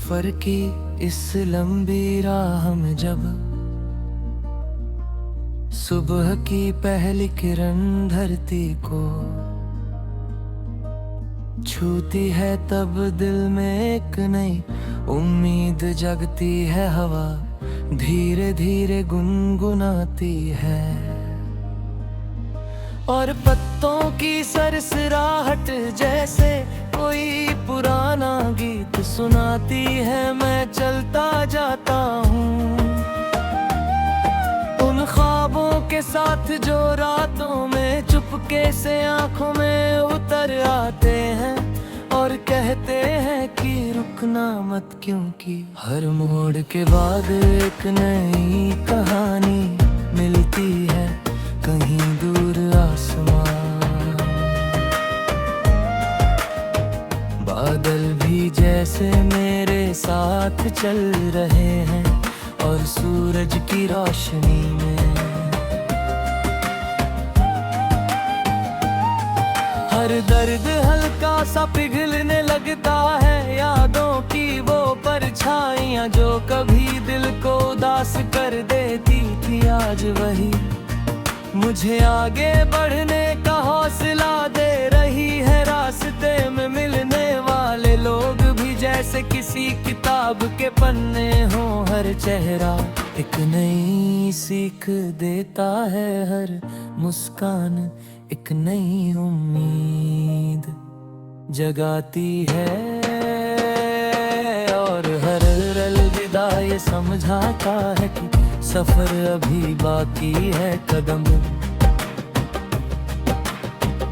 सफर की इस लंबी राह में जब सुबह की पहली किरण धरती को छूती है, तब दिल में एक नई उम्मीद जगती है। हवा धीरे धीरे गुनगुनाती है और पत्तों की सरसराहट जैसे कोई पुराना गीत सुनाती है। मैं चलता जाता हूँ उन ख्वाबों के साथ जो रातों में चुपके से आंखों में उतर आते हैं और कहते हैं कि रुकना मत, क्योंकि हर मोड़ के बाद एक नई कहानी मिलती है कहीं दूर आसमान। बादल भी जैसे मेरे साथ चल रहे हैं और सूरज की रोशनी में हर दर्द हल्का सा पिघलने लगता है। यादों की वो परछाइयां जो कभी दिल को उदास कर देती थी, आज वही मुझे आगे बढ़ने का हौसला दे रही है। रास्ते में मिलने वाले लोग भी जैसे किसी किताब के पन्ने हों, हर चेहरा एक नई सीख देता है, हर मुस्कान एक नई उम्मीद जगाती है और हर अलविदा ये समझाता है कि सफर अभी बाकी है। कदम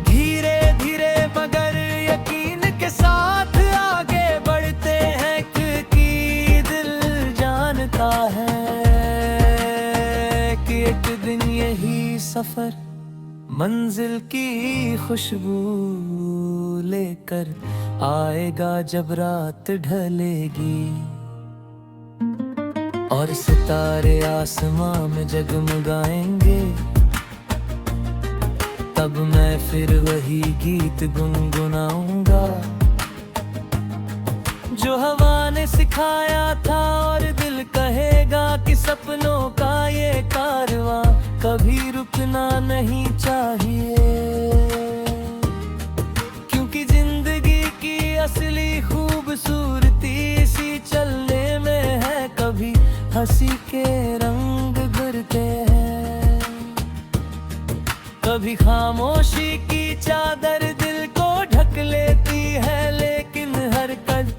धीरे धीरे मगर यकीन के साथ आगे बढ़ते हैं, क्योंकि दिल जानता है कि एक दिन यही सफर मंजिल की खुशबू लेकर आएगा जब रात ढलेगी और सितारे आसमां में जगमगाएंगे। तब मैं फिर वही गीत गुनगुनाऊंगा जो हवा ने सिखाया था और दिल कहेगा कि सपनों का ये कारवां कभी रुकना नहीं चाहिए, क्योंकि जिंदगी की असली खूबसूरती इसी चलने में है। कभी हंसी के रंग घुरते हैं, कभी खामोशी की चादर दिल को ढक लेती है, लेकिन हर कदम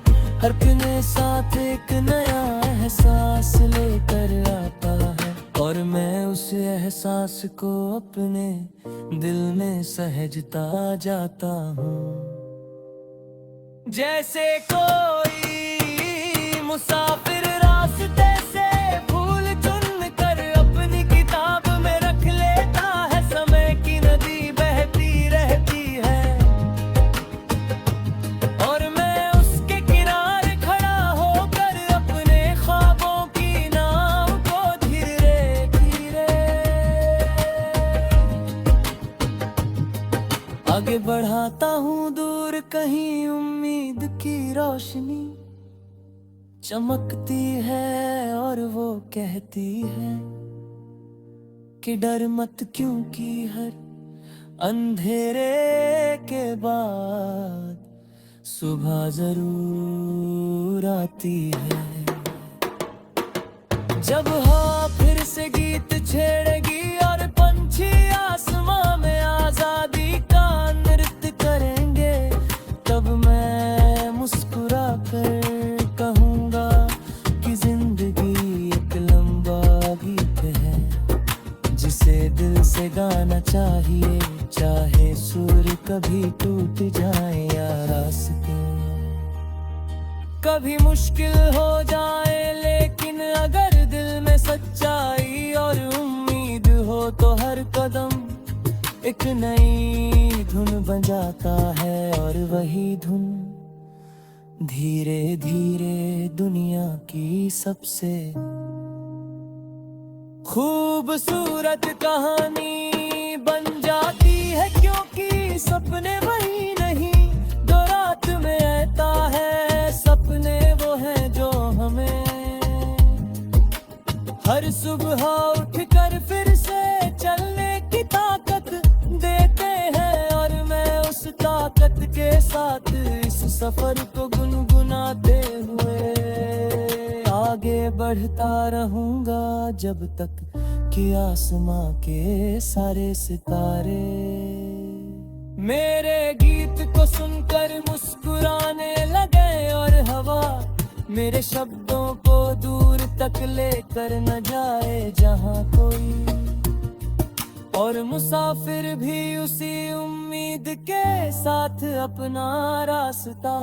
साथ एक नया एहसास लेकर आता है और मैं उस एहसास को अपने दिल में सहेजता जाता हूँ। जैसे कोई मुसाफिर रास्ते से फूल चुन कर अपनी किताब में रख लेता है, समय की नदी बहती रहती है और मैं उसके किनारे खड़ा होकर अपने ख्वाबों की नाव को धीरे धीरे आगे बढ़ाता हूँ। दूर कहीं उम्मीद की रोशनी चमकती है और वो कहती है कि डर मत, क्योंकि हर अंधेरे के बाद सुबह जरूर आती है। जब हवा फिर से गीत छेड़ेगी और पंछी आसमां में आजादी का नृत्य करेंगे, तब मैं मुस्कुरा कर कहूँगा कि जिंदगी एक लंबा गीत है जिसे दिल से गाना चाहिए, चाहे सुर कभी टूट जाए या रास्ते कभी मुश्किल हो जाए, लेकिन अगर दिल में सच्चाई और उम्मीद हो तो हर कदम एक नई धुन बन जाता है और वही धुन धीरे धीरे दुनिया की सबसे खूबसूरत कहानी बन जाती है, क्योंकि सपने वही नहीं जो रात में आता है, सपने वो हैं जो हर सुबह उठकर फिर से चलने की ताकत देते हैं, और मैं उस ताकत के साथ इस सफर को गुनगुनाते हुए आगे बढ़ता रहूंगा, जब तक कि आसमां के सारे सितारे मेरे गीत को सुनकर मुस्कुराने लगे, और हवा मेरे शब्दों को दूर तक लेकर न जाए जहां कोई, और मुसाफिर भी उसी उम्मीद के साथ अपना रास्ता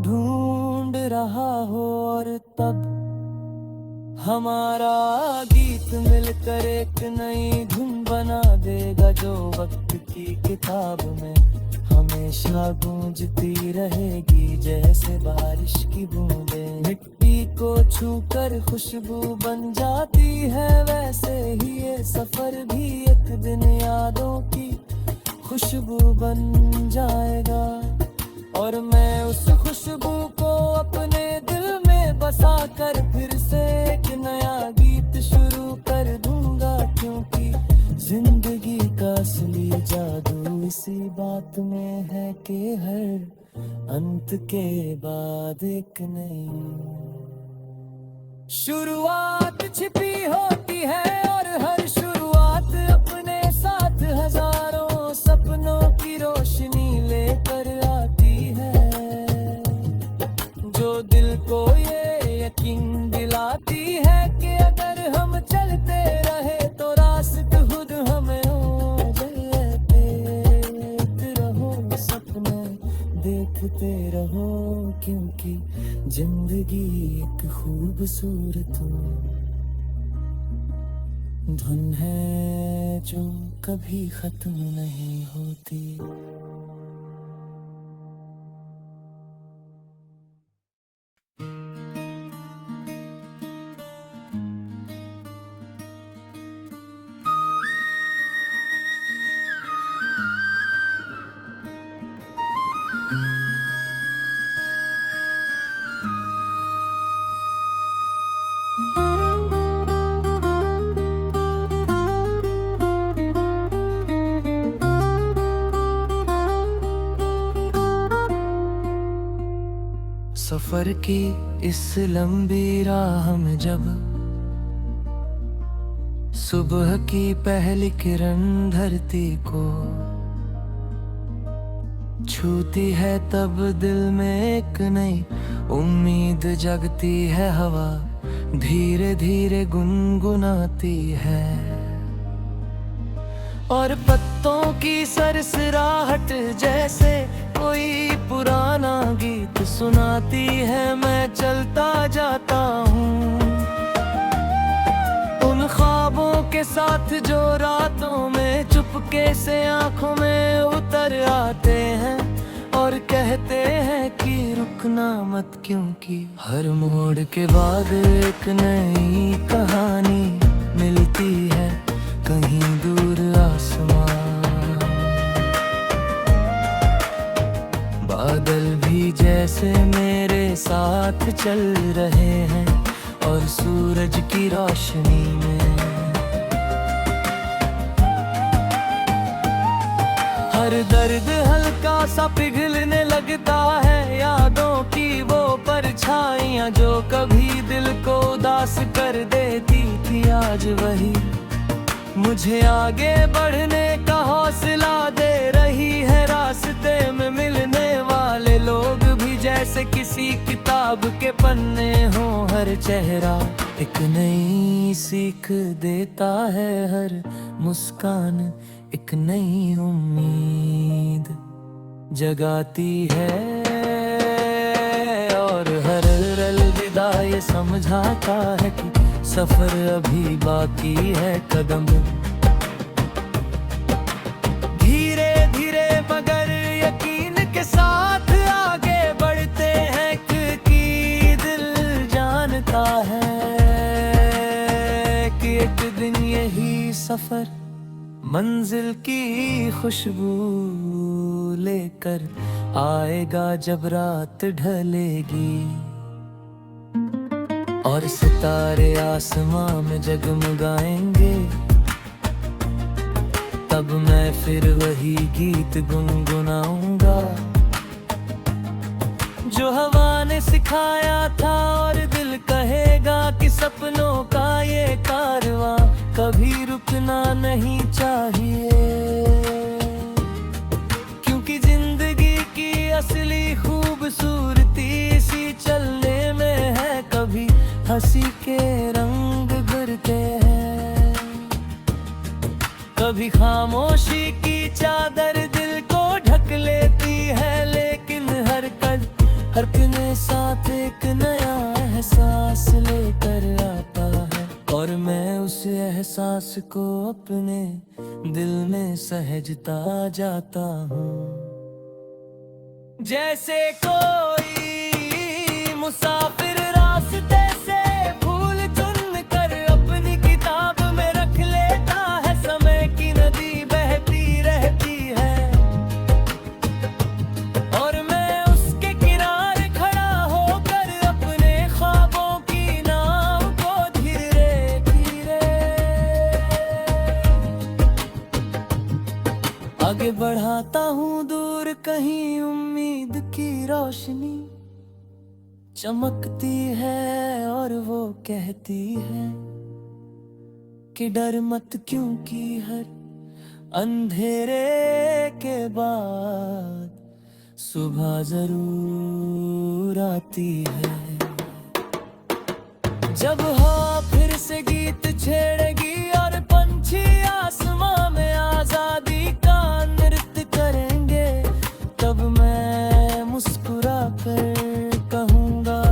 ढूंढ रहा हो, और तब हमारा गीत मिलकर एक नई धुन बना देगा, जो वक्त की किताब में हमेशा गूंजती रहेगी, जैसे बारिश की बूंदें मिट्टी को छूकर खुशबू बन जाती है, वैसे ही ये सफर भी एक दिन यादों की खुशबू बन जाएगा, और मैं उस खुशबू को अपने दिल में बसा कर फिर से एक नया गीत शुरू कर दूंगा, क्योंकि जिंदगी का असली जादू इसी बात में है कि हर अंत के बाद एक नई शुरुआत छिपी होती है, और हर शुरुआत अपने साथ हजारों सपनों की रोशनी लेकर आती है, जो दिल को ये यकीन दिलाती है कि अगर हम चलते रहे तो रास्ते खुद हमें हो देखते रहो, सपने देखते रहो, क्योंकि जिंदगी एक खूबसूरत धुन है जो कभी खत्म नहीं होती। सफर की इस लंबी राह में जब सुबह की पहली किरण धरती को छूती है, तब दिल में एक नई उम्मीद जगती है, हवा धीरे धीरे गुनगुनाती है, और पत्तों की सरसराहट जैसे कोई पुराना गीत सुनाती है, मैं चलता जाता हूँ उन ख्वाबों के साथ जो रातों में चुपके से आंखों में उतर आते हैं, और कहते हैं कि रुकना मत, क्योंकि हर मोड़ के बाद एक नई कहानी मिलती है, कहीं दूर आसमां बादल भी जैसे मेरे साथ चल रहे हैं, और सूरज की रोशनी में हर दर्द हल्का सा पिघलने लगता है, यादों की वो परछाइयां जो कभी दिल को उदास कर देती थी, आज वही मुझे आगे बढ़ने का हौसला दे रही है, रास्ते में मिलने वाले लोग भी जैसे किसी किताब के पन्ने हो, हर चेहरा एक नई सीख देता है, हर मुस्कान एक नई उम्मीद जगाती है, और हर अलविदा ये समझाता है कि सफर अभी बाकी है, कदम धीरे धीरे मगर यकीन के साथ आगे बढ़ते हैं, क्योंकि दिल जानता है कि एक दिन यही सफर मंजिल की खुशबू लेकर आएगा, जब रात ढलेगी। और सितारे आसमां में जगमगाएंगे। तब मैं फिर वही गीत गुनगुनाऊंगा जो हवा ने सिखाया था, और दिल कहेगा कि सपनों का ये कारवां कभी रुकना नहीं चाहिए। क्योंकि जिंदगी की असली खूबसूरती इसी चलने में है। कभी हंसी के रंग भरते हैं, कभी खामोशी की चादर दिल को ढक लेती है। लेकिन हर पल साथ एक नया एहसास लेकर आता है, और मैं उस एहसास को अपने दिल में सहेजता जाता हूँ। जैसे कोई मुसाफिर रास्ते से फूल चुन कर अपनी किताब में रख लेता है। समय की नदी बहती रहती है, और मैं उसके किनारे खड़ा होकर अपने ख्वाबों की नाव को धीरे धीरे आगे बढ़ाता हूँ। दूर कहीं उम्मीद की रोशनी चमकती है, और वो कहती है कि डर मत, क्योंकि हर अंधेरे के बाद सुबह जरूर आती है। जब हवा फिर से गीत छेड़ेगी और पंछी आसमां में आजादी का नृत्य करेंगे, तब मैं मुस्कुरा कर कहूँगा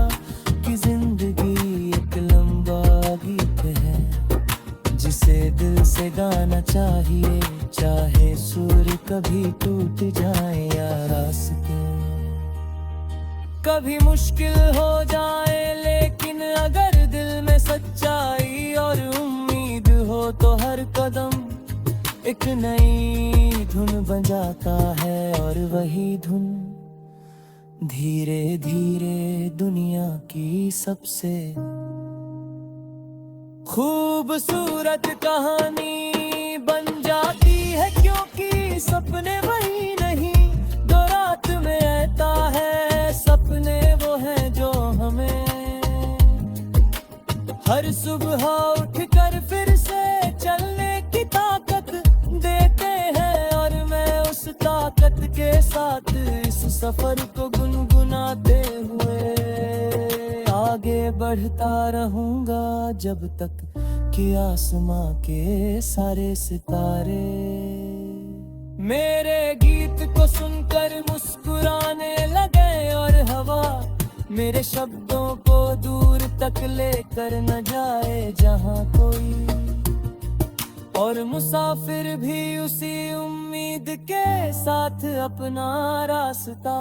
कि जिंदगी एक लंबा गीत है जिसे दिल से गाना चाहिए। चाहे सुर कभी टूट जाए या रास्ते कभी मुश्किल हो जाए, लेकिन अगर दिल में सच्चाई और उम्मीद हो तो हर कदम एक नई धुन बन जाता है। और वही धुन धीरे धीरे दुनिया की सबसे खूबसूरत कहानी बन जाती है। क्योंकि सपने वही नहीं जो रात में आता है, सपने वो हैं जो हमें हर सुबह उठकर फिर से चलने की ताकत देते हैं। और मैं उस ताकत के साथ इस सफर को गुनगुनाते हुए आगे बढ़ता रहूंगा, जब तक कि आसमां के सारे सितारे मेरे गीत को सुनकर मुस्कुराने लगे। और हवा मेरे शब्दों को दूर तक लेकर न जाए जहां कोई, और मुसाफिर भी उसी उम्मीद के साथ अपना रास्ता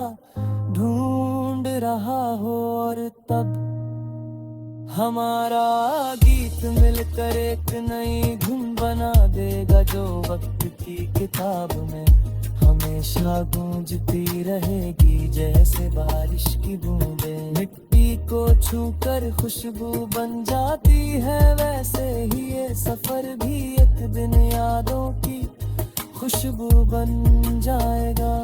ढूंढ रहा हो। और तब हमारा गीत मिलकर एक नई धुन बना देगा जो वक्त की किताब में हमेशा गूंजती रहेगी। जैसे बारिश की बूंदें मिट्टी को छूकर खुशबू बन जाती है, वैसे ही ये सफर भी एक दिन यादों की खुशबू बन जाएगा।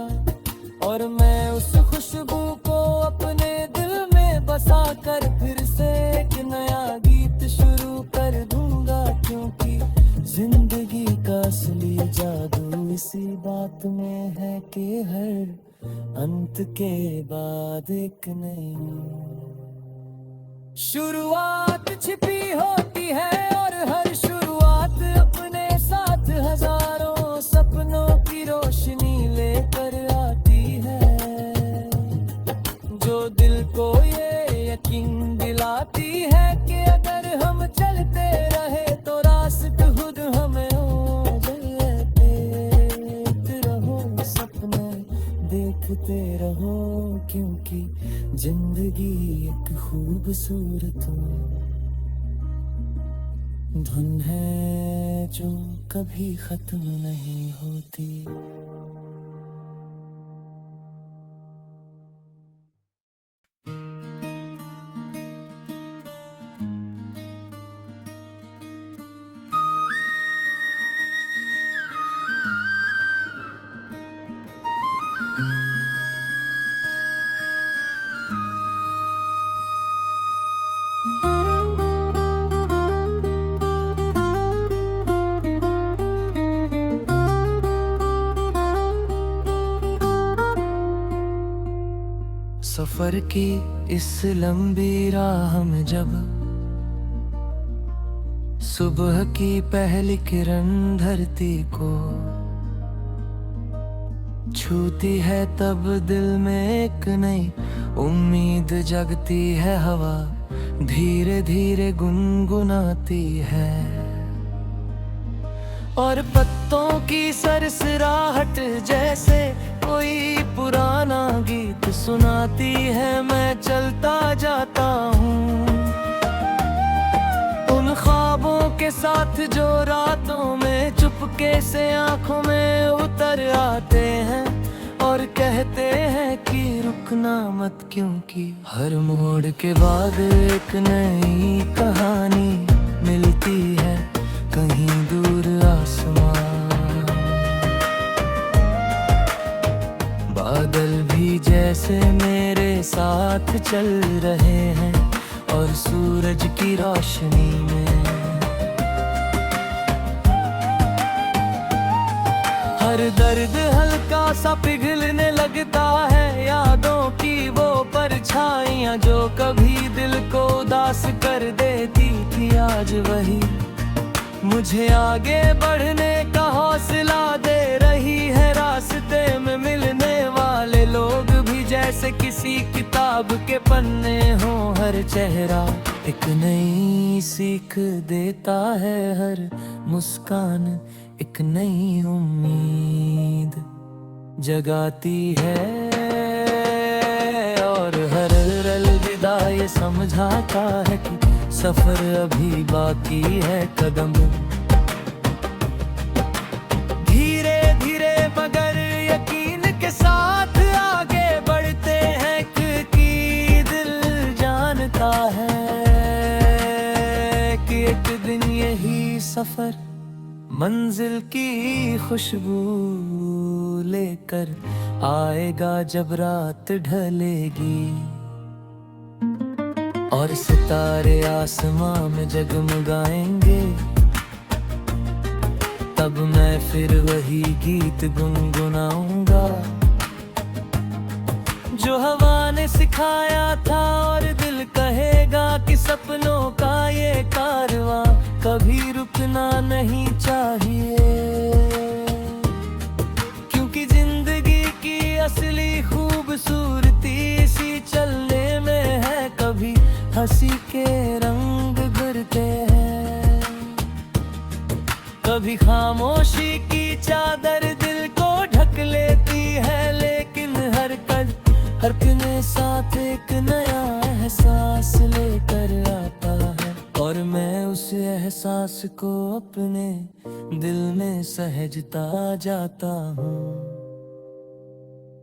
और मैं उस खुशबू को अपने दिल में बसा कर फिर से एक नया गीत शुरू कर दूंगा। क्योंकि जिंदगी का असली जादू इसी बात में है कि हर अंत के बाद एक नई शुरुआत छिपी होती है। और हर शुरुआत अपने साथ हजारों सपनों की रोशनी लेकर आती है, जो दिल को ये यकीन दिलाती है कि अगर हम चलते रहे तो रास्ते खुद हमें हो जाते रहो। सपने देखते रहो, क्योंकि जिंदगी एक खूबसूरत धुन है जो कभी खत्म नहीं होती। सफर की इस लंबी राह में जब सुबह की पहली किरण धरती को छूती है, तब दिल में एक नई उम्मीद जगती है। हवा धीरे धीरे गुनगुनाती है और पत्तों की सरसराहट जैसे कोई पुराना गीत सुनाती है। मैं चलता जाता हूँ उन ख्वाबों के साथ जो रातों में चुपके से आंखों में उतर आते हैं और कहते हैं कि रुकना मत, क्योंकि हर मोड़ के बाद एक नई कहानी मिलती है कहीं दूर आसमान। बादल भी जैसे मेरे साथ चल रहे हैं और सूरज की रोशनी में हर दर्द हल्का सा पिघलने लगता है। यादों की वो परछाइयां जो कभी दिल को उदास कर देती थी, आज वही मुझे आगे बढ़ने का हौसला दे रही है। रास्ते में मिलने वाले लोग भी जैसे किसी किताब के पन्ने हों, हर चेहरा एक नई सीख देता है, हर मुस्कान एक नई उम्मीद जगाती है और हर अलविदा ये समझाता है कि सफर अभी बाकी है। कदम धीरे धीरे मगर यकीन के साथ आगे बढ़ते हैं, क्योंकि दिल जानता है कि एक दिन यही सफर मंजिल की खुशबू लेकर आएगा जब रात ढलेगी और सितारे आसमां में जगमगाएंगे। तब मैं फिर वही गीत गुनगुनाऊंगा जो हवा ने सिखाया था और दिल कहेगा कि सपनों का ये कारवां कभी रुकना नहीं चाहिए, क्योंकि जिंदगी की असली खूबसूरती इसी चलने में है। कभी हंसी के रंग भरते हैं, कभी खामोशी की चादर दिल को ढक लेती है, लेकिन हर पल साथ एक नया एहसास लेकर आता है और मैं उस एहसास को अपने दिल में सहेजता जाता हूँ।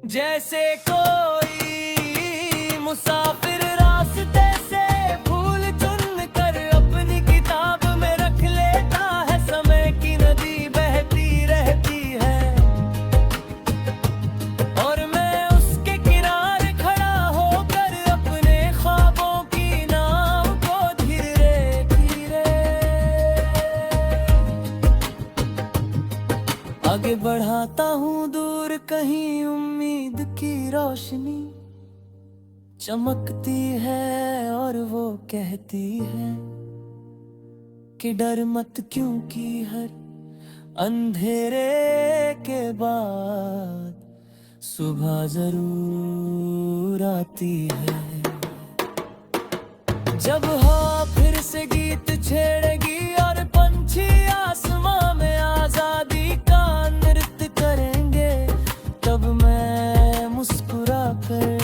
जैसे कोई मुसाफिर रास्ते से फूल चुन कर अपनी किताब में रख लेता है, समय की नदी बहती रहती है और मैं उसके किनारे खड़ा होकर अपने ख्वाबों की नाव को धीरे धीरे आगे बढ़ाता हूँ। दूर कहीं उम्मीद की रोशनी चमकती है और वो कहती है कि डर मत, क्योंकि हर अंधेरे के बाद सुबह जरूर आती है। जब हवा फिर से गीत छेड़ेगी और पंछी आसमां में आजादी का नृत्य करेंगे, तब मैं मुस्कुरा कर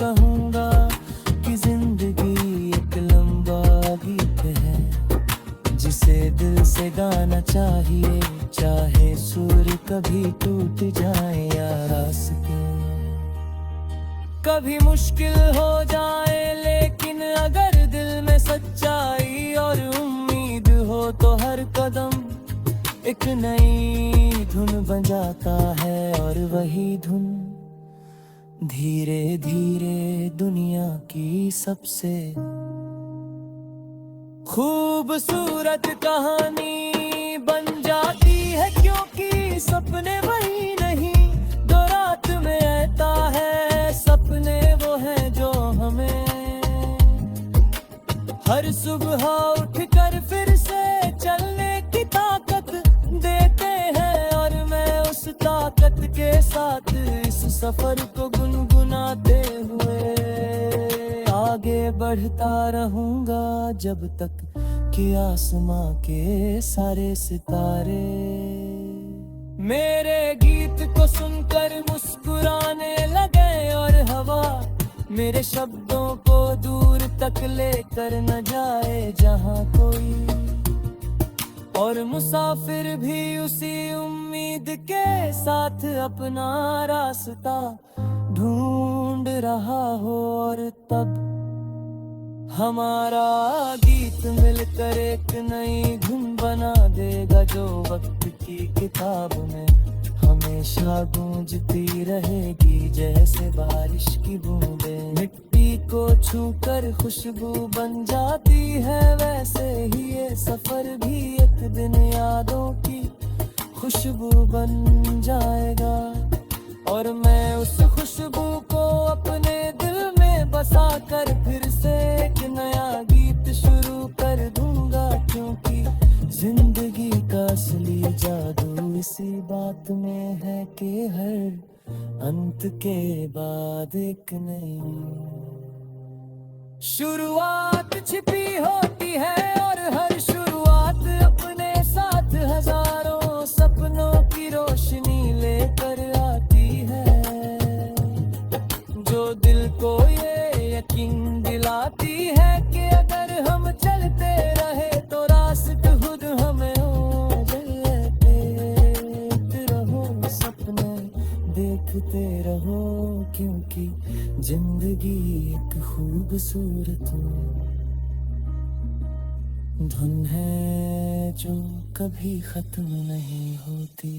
कहूँगा कि जिंदगी एक लंबा गीत है जिसे दिल से गाना चाहिए, चाहे सुर कभी टूट जाए या रास्ते कभी मुश्किल हो जाए, लेकिन अगर दिल में सच्चाई और उम्मीद हो तो हर कदम एक नई धुन बन जाता है और वही धुन धीरे धीरे दुनिया की सबसे खूबसूरत कहानी बन जाती है। क्योंकि सपने वही नहीं जो रात में आता है, सपने वो हैं जो हमें। हर सुबह उठकर फिर से चलने की ताकत देते हैं, और मैं उस ताकत के साथ इस सफर को गुनगुनाते हुए आगे बढ़ता रहूंगा, जब तक कि आसमां के सारे सितारे मेरे गीत को सुनकर मुस्कुराने लगे, और हवा मेरे शब्दों को दूर तक लेकर न जाए जहां कोई, और मुसाफिर भी उसी उम्मीद के साथ अपना रास्ता ढूंढ रहा हो। और तब हमारा गीत मिलकर एक नई धुन बना देगा, जो वक्त की किताब में हमेशा गूंजती रहेगी, जैसे बारिश की बूंदें मिट्टी को छूकर खुशबू बन जाती है, वैसे ही ये सफर भी एक दिन यादों की खुशबू बन जाएगा। और मैं उस खुशबू को अपने दिल में बसा कर फिर से एक नया गीत शुरू कर दूंगा, क्योंकि जिंदगी का असली जादू इसी बात में है कि हर अंत के बाद एक नई शुरुआत छिपी होती है, और हर शुरुआत अपने साथ हजारों सपनों की रोशनी लेकर आती है, जो दिल को ये यकीन दिलाती है कि अगर हम चलते रहे तो रास्ते खुद हमें हो जाते। रहो सपने देखते रहो, क्योंकि जिंदगी एक खूबसूरत धुन है जो कभी खत्म नहीं होती।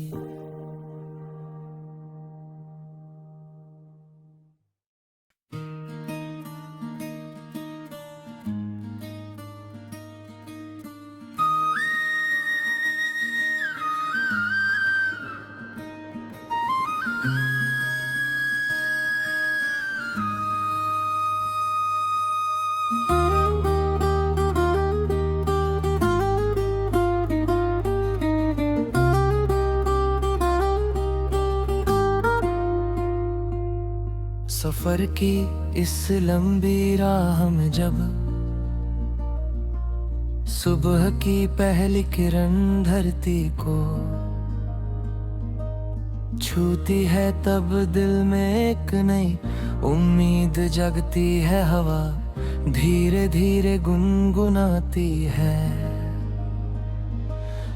सफर की इस लंबी राह में जब सुबह की पहली किरण धरती को छूती है, तब दिल में एक नई उम्मीद जगती है, हवा धीरे धीरे गुनगुनाती है,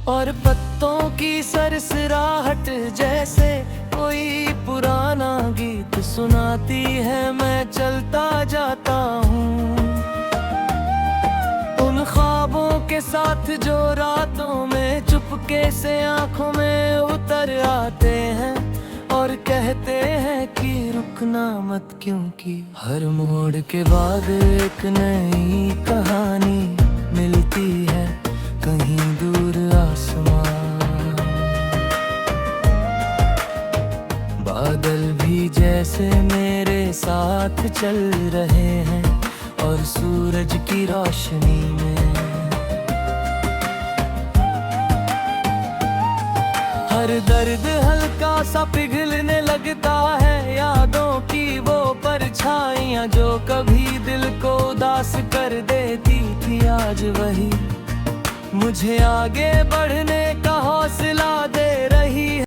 और पत्तों की सरसराहट जैसे कोई पुराना गीत सुनाती है। मैं चलता जाता हूँ उन ख्वाबों के साथ जो रातों में चुपके से आंखों में उतर आते हैं, और कहते हैं कि रुकना मत, क्योंकि हर मोड़ के बाद एक नई कहानी मिलती है कहीं दूर आसमां। बादल भी जैसे मेरे साथ चल रहे हैं, और सूरज की रोशनी में हर दर्द हल्का सा पिघलने लगता है, यादों की वो परछाइयाँ जो कभी दिल को उदास कर देती थी, आज वही मुझे आगे बढ़ने का हौसला